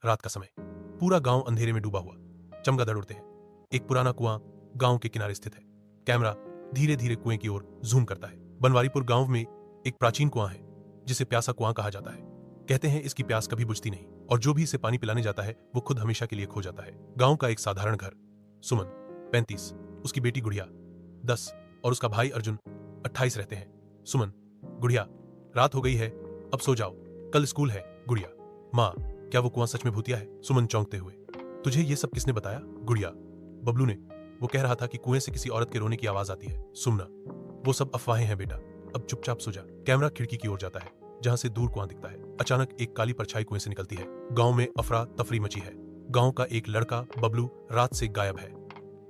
रात का समय, पूरा गांव अंधेरे में डूबा हुआ, चमगादड़ उड़ते हैं। एक पुराना कुआं गांव के किनारे स्थित है। कैमरा धीरे धीरे कुएं की ओर जूम करता है। बनवारीपुर गांव में एक प्राचीन कुआं है जिसे प्यासा कुआं कहा जाता है। कहते हैं इसकी प्यास कभी बुझती नहीं और जो भी इसे पानी पिलाने जाता है वो खुद हमेशा के लिए खो जाता है। गांव का एक साधारण घर। सुमन 35, उसकी बेटी गुड़िया 10 और उसका भाई अर्जुन 28 रहते हैं। सुमन, गुड़िया, रात हो गई है, अब सो जाओ, कल स्कूल है। गुड़िया, माँ, क्या वो कुआं सच में भूतिया है? सुमन चौंकते हुए, तुझे ये सब किसने बताया? गुड़िया, बबलू ने। वो कह रहा था कि कुएं से किसी औरत के रोने की आवाज आती है। सुमना, वो सब अफवाहें हैं बेटा, अब चुपचाप सो जा। कैमरा खिड़की की ओर जाता है जहां से दूर कुआं दिखता है। अचानक एक काली परछाई कुएं से निकलती है। गांव में अफरा तफरी मची है। गांव का एक लड़का बबलू रात से गायब है।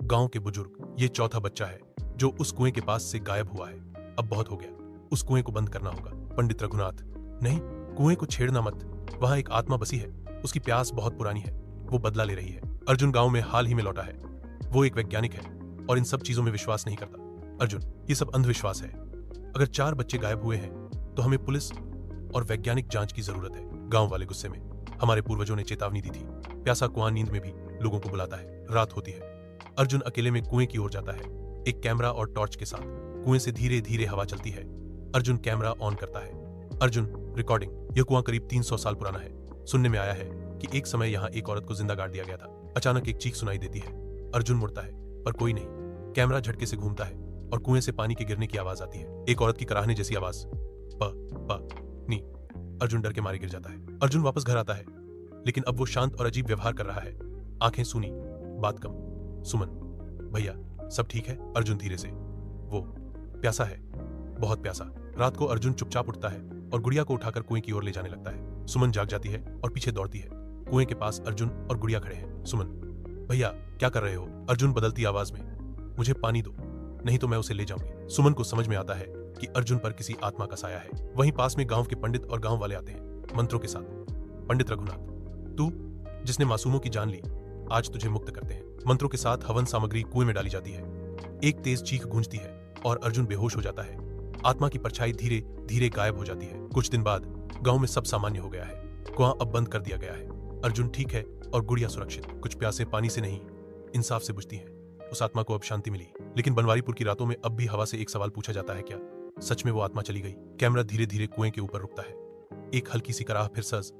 गांव के बुजुर्ग, ये चौथा बच्चा है जो उस कुएं के पास से गायब हुआ है। अब बहुत हो गया, उस कुएं को बंद करना होगा। पंडित रघुनाथ, नहीं, कुएं को छेड़ना मत, वहां एक आत्मा बसी है, उसकी प्यास बहुत पुरानी है, वो बदला ले रही है। अर्जुन गांव में हाल ही में लौटा है। वो एक वैज्ञानिक है और इन सब चीजों में विश्वास नहीं करता। अर्जुन, ये सब अंधविश्वास है। अगर 4 बच्चे गायब हुए हैं तो हमें पुलिस और वैज्ञानिक जांच की जरूरत है। गांव वाले गुस्से में, हमारे पूर्वजों ने चेतावनी दी थी। प्यासा कुआं नींद में भी लोगों को बुलाता है। रात होती है। अर्जुन अकेले में कुएं की ओर जाता है, एक कैमरा और टॉर्च के साथ। कुएं से धीरे धीरे हवा चलती है। अर्जुन कैमरा ऑन करता है। अर्जुन, रिकॉर्डिंग। यह कुआं करीब 300 साल पुराना है। सुनने में आया है कि एक समय यहाँ एक औरत को जिंदा गाड़ दिया गया था। अचानक एक चीख सुनाई देती है। अर्जुन मुड़ता है पर कोई नहीं। कैमरा झटके से घूमता है और कुएं से पानी के गिरने की आवाज आती है। एक औरत की कराहने जैसी आवाज, प प नी। अर्जुन डर के मारे गिर जाता है। अर्जुन वापस घर आता है लेकिन अब वो शांत और अजीब व्यवहार कर रहा है। आंखें सूनी, बात कम। सुमन, भैया, सब ठीक है? अर्जुन धीरे से, वो प्यासा है, बहुत प्यासा। रात को अर्जुन चुपचाप उठता है और गुड़िया को उठाकर कुएं की ओर ले जाने लगता है। सुमन जाग जाती है और पीछे दौड़ती है। कुएं के पास अर्जुन और गुड़िया खड़े हैं। सुमन, भैया, क्या कर रहे हो? अर्जुन बदलती आवाज में, मुझे पानी दो, नहीं तो मैं उसे ले जाऊंगी। सुमन को समझ में आता है कि अर्जुन पर किसी आत्मा का साया है। वहीं पास में गांव के पंडित और गांव वाले आते हैं मंत्रों के साथ। पंडित रघुनाथ, तू जिसने मासूमों की जान ली, आज तुझे मुक्त करते हैं। मंत्रों के साथ हवन सामग्री कुएं में डाली जाती है। एक तेज चीख गूंजती है और अर्जुन बेहोश हो जाता है। आत्मा की परछाई धीरे धीरे गायब हो जाती है। कुछ दिन बाद गांव में सब सामान्य हो गया है। कुआं अब बंद कर दिया गया है। अर्जुन ठीक है और गुड़िया सुरक्षित। कुछ प्यासे पानी से नहीं, इंसाफ से बुझती हैं। उस आत्मा को अब शांति मिली। लेकिन बनवारीपुर की रातों में अब भी हवा से एक सवाल पूछा जाता है, क्या सच में वो आत्मा चली गई? कैमरा धीरे धीरे कुएं के ऊपर रुकता है। एक हल्की सी कराह फिर सज